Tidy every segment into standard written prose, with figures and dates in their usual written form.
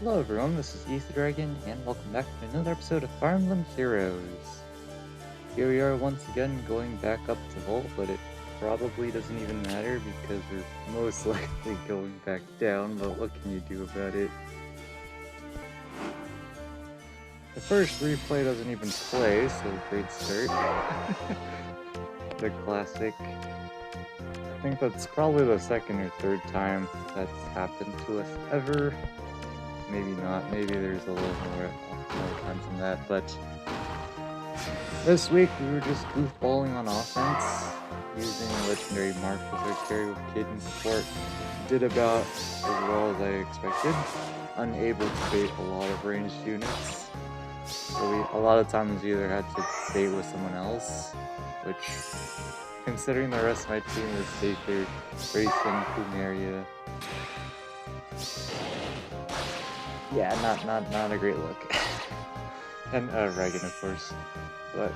Hello everyone, this is Ether Dragon, and welcome back to another episode of Fire Emblem Heroes. Here we are once again going back up to Vault, but it probably doesn't even matter because we're most likely going back down, but what can you do about it? The first replay doesn't even play, so great start. The classic. I think that's probably the second or third time that's happened to us ever. Maybe not, maybe there's a little more times than that, but this week we were just goofballing on offense, using Legendary Mark as our carry with Kid and support. Did about as well as I expected, unable to bait a lot of ranged units, so we a lot of times either had to bait with someone else, which, considering the rest of my team was Saker, Grayson, Plumeria, yeah, not a great look. And Reagan, of course. But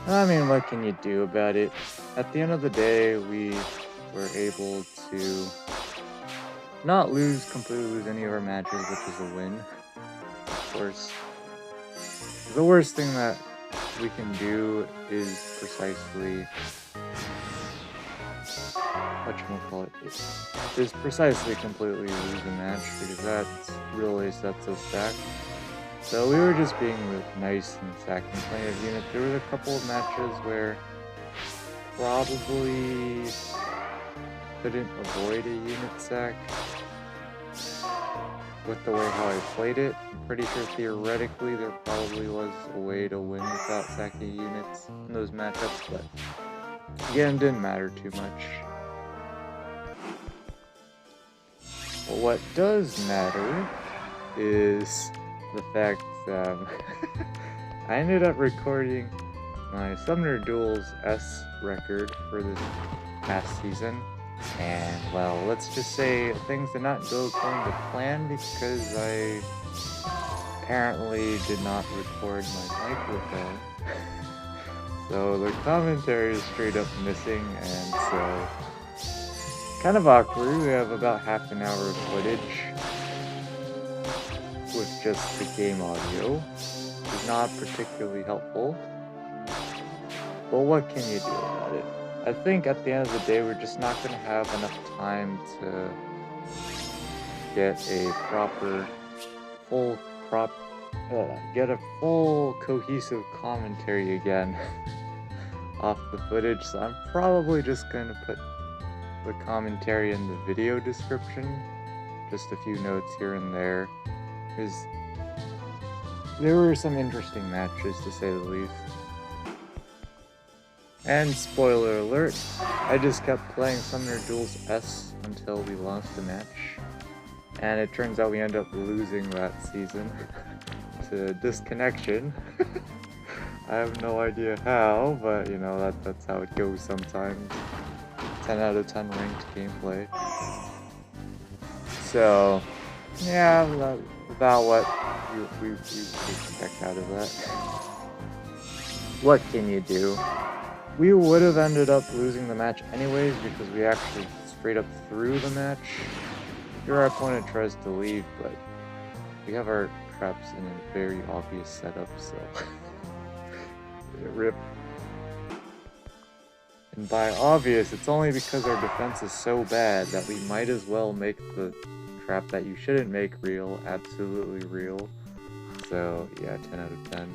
I mean, what can you do about it? At the end of the day, we were able to not completely lose any of our matches, which is a win. Of course, the worst thing that we can do is precisely is precisely completely lose a match, because that really sets us back. So we were just being nice and sacking plenty of units. There was a couple of matches where probably couldn't avoid a unit sack with the way how I played it. I'm pretty sure theoretically there probably was a way to win without sacking units in those matchups, but again, it didn't matter too much. But what does matter is the fact that I ended up recording my Summoner Duels S record for this past season, and well, let's just say things did not go according to plan because I apparently did not record my microphone. So the commentary is straight up missing, and so kind of awkward. We have about half an hour of footage with just the game audio. It's not particularly helpful, but what can you do about it? I think at the end of the day, we're just not going to have enough time to get a get a full cohesive commentary again off the footage, so I'm probably just going to put the commentary in the video description, just a few notes here and there, because there were some interesting matches, to say the least. And spoiler alert, I just kept playing Summoner Duels S until we lost the match, and it turns out we ended up losing that season to disconnection. I have no idea how, but you know, that's how it goes sometimes. 10 out of 10 ranked gameplay. So, yeah, about what we expect out of that. What can you do? We would have ended up losing the match anyways because we actually straight up threw the match. Here our opponent tries to leave, but we have our traps in a very obvious setup, so rip. And by obvious, it's only because our defense is so bad that we might as well make the trap that you shouldn't make real, absolutely real. So yeah, 10 out of 10.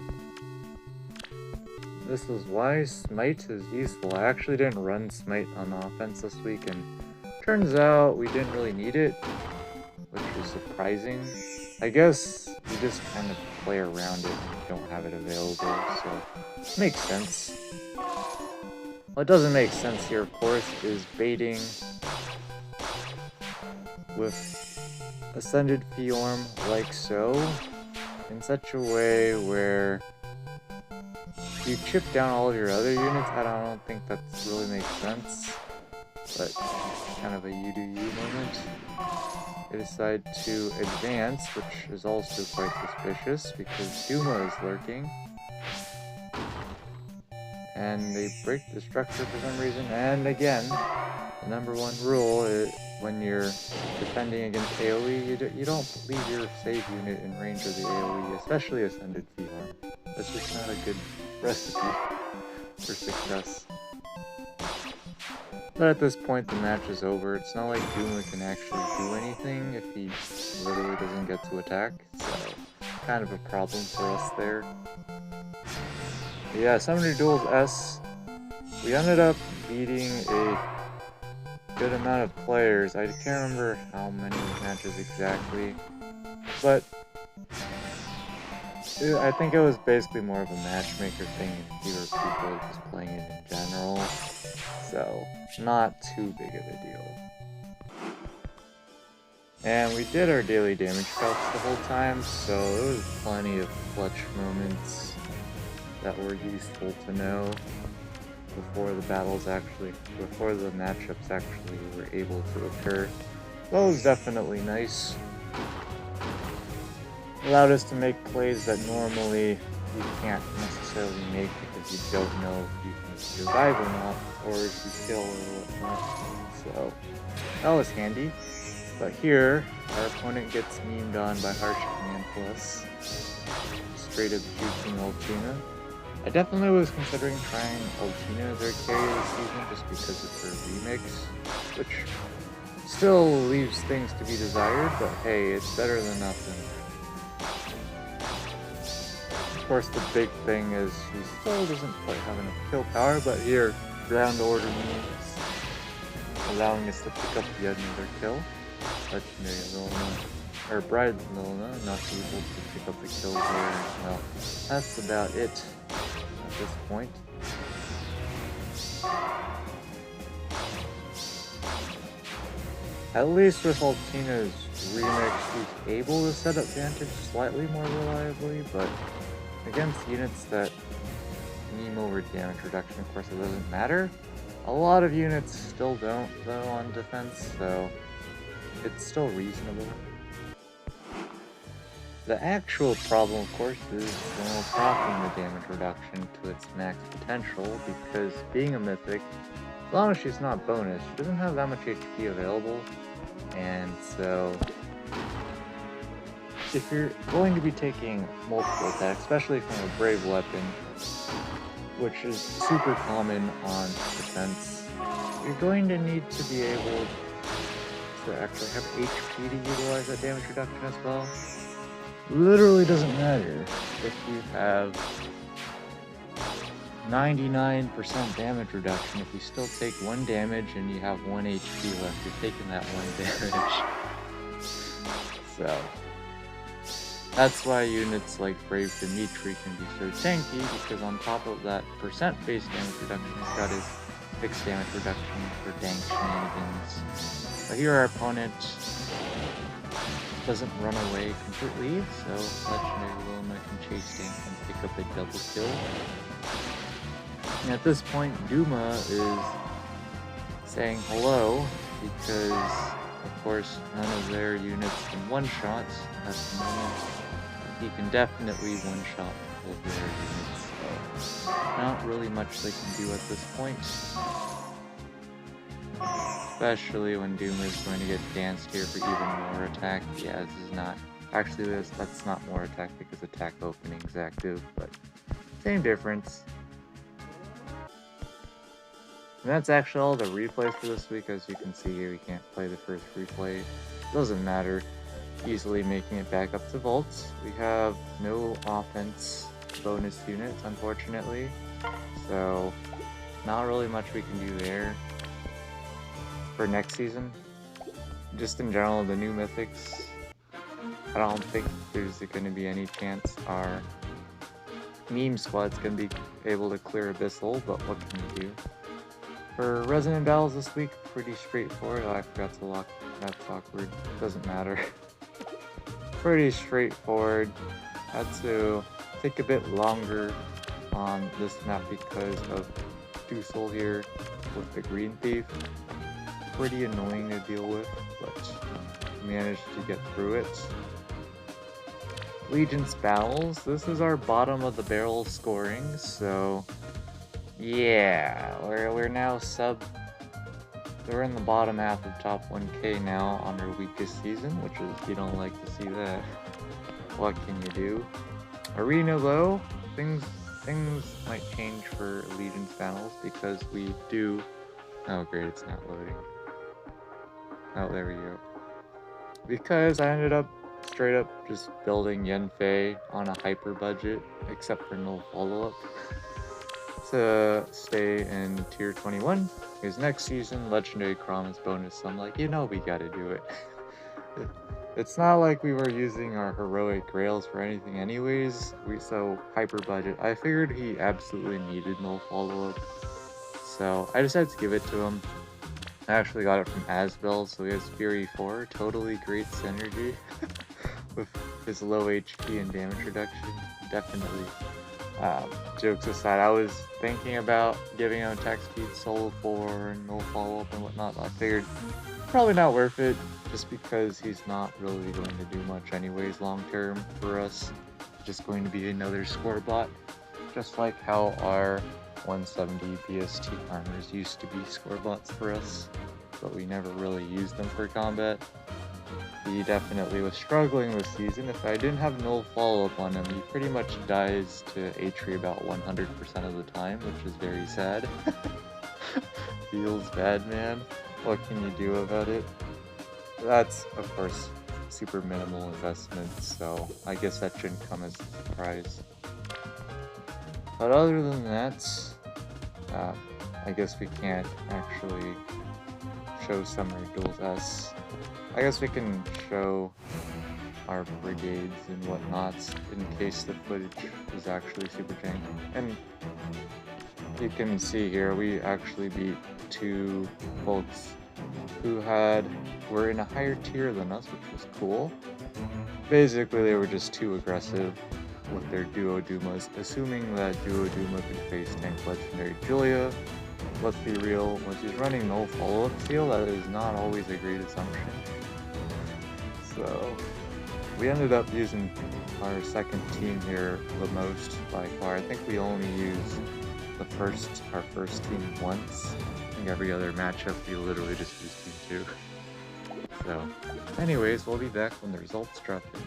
This is why Smite is useful. I actually didn't run Smite on offense this week, and turns out we didn't really need it, which is surprising. I guess you just kind of play around it when you don't have it available, so it makes sense. What doesn't make sense here, of course, is baiting with Ascended Fiorm like so, in such a way where you chip down all of your other units. I don't think that really makes sense, but kind of a you do you moment. They decide to advance, which is also quite suspicious because Duma is lurking. And they break the structure for some reason, and again, the number one rule when you're defending against AoE, you don't leave your save unit in range of the AoE, especially Ascended VR. That's just not a good recipe for success. But at this point, the match is over. It's not like Duma can actually do anything if he literally doesn't get to attack, so kind of a problem for us there. But yeah, Summoner Duels S, we ended up beating a good amount of players. I can't remember how many matches exactly, but I think it was basically more of a matchmaker thing and fewer people just playing it in general, so not too big of a deal. And we did our daily damage calcs the whole time, so there was plenty of clutch moments that were useful to know before the matchups actually were able to occur. That was definitely nice. Allowed us to make plays that normally you can't necessarily make because you don't know if you can survive or not, or if you kill or whatnot. So that was handy. But here, our opponent gets memed on by Harsh Command Plus. Straight up juicing Altina. I definitely was considering trying Altina as our carry this season just because it's her remix, which still leaves things to be desired, but hey, it's better than nothing. Of course, the big thing is he still doesn't quite have enough kill power, but here, ground order means allowing us to pick up yet another kill. Legendary Lilna, or Bride Lilna, not able to pick up the kills here. Well, that's about it at this point. At least with Altina's remix, she's able to set up Vantage slightly more reliably, but against units that meme over damage reduction, of course it doesn't matter. A lot of units still don't, though, on defense, so it's still reasonable. The actual problem, of course, is propping the damage reduction to its max potential, because being a mythic, as long as she's not bonus, she doesn't have that much HP available, and so if you're going to be taking multiple attacks, especially from a brave weapon, which is super common on defense, you're going to need to be able to actually have HP to utilize that damage reduction as well. Literally doesn't matter if you have 99% damage reduction. If you still take 1 damage and you have 1 HP left, you're taking that 1 damage. So that's why units like Brave Dimitri can be so tanky, because on top of that percent-based damage reduction, he's got his fixed damage reduction for dank shenanigans. But here our opponent doesn't run away completely, so Legendary Lilna can chase dank and pick up a double kill. And at this point, Duma is saying hello, because of course none of their units can one-shot at the moment. He can definitely one-shot all of their units, so not really much they can do at this point. Especially when Doom is going to get danced here for even more attack. Yeah, this is not... Actually, that's not more attack because attack opening is active, but same difference. And that's actually all the replays for this week. As you can see here, we can't play the first replay. Doesn't matter. Easily making it back up to Vaults. We have no offense bonus units, unfortunately. So, not really much we can do there for next season. Just in general, the new mythics, I don't think there's going to be any chance our meme squad's going to be able to clear Abyssal, but what can you do? For Resonant Battles this week, pretty straightforward. Oh, I forgot to lock. That's awkward. Doesn't matter. Pretty straightforward. Had to take a bit longer on this map because of Dusel here with the Green Thief. Pretty annoying to deal with, but managed to get through it. Legion's Battles. This is our bottom of the barrel scoring, so yeah, we're now sub We're in the bottom half of top 1K now on our weakest season, which is, you don't like to see that. What can you do? Arena though, things might change for Allegiance panels because we do. Oh great, it's not loading. Oh, there we go. Because I ended up straight up just building Yenfei on a hyper budget, except for no follow-up, to stay in tier 21. Because next season, Legendary Promise bonus, so I'm like, you know we gotta do it. It's not like we were using our heroic rails for anything anyways, so hyper budget. I figured he absolutely needed no follow-up, so I decided to give it to him. I actually got it from Asbel, so he has Fury 4, totally great synergy with his low HP and damage reduction, definitely. Jokes aside, I was thinking about giving him attack speed solo 4 and no follow-up and whatnot, but I figured probably not worth it, just because he's not really going to do much anyways long-term for us. Just going to be another score bot, just like how our 170 BST armors used to be score bots for us, but we never really used them for combat. He definitely was struggling this season. If I didn't have null follow-up on him, he pretty much dies to Atri about 100% of the time, which is very sad. Feels bad, man. What can you do about it? That's, of course, super minimal investment, so I guess that shouldn't come as a surprise. But other than that, I guess we can't actually show Summoner Duels S. I guess we can show our brigades and whatnot in case the footage is actually super janky. And you can see here, we actually beat two folks who were in a higher tier than us, which was cool. Basically, they were just too aggressive with their Duo Dumas, assuming that Duo Duma could face Tank Legendary Julia. Let's be real, when she's running no follow-up seal, that is not always a great assumption. So, we ended up using our second team here the most by far. I think we only used our first team once. I think every other matchup we literally just used team 2. So, anyways, we'll be back when the results drop in.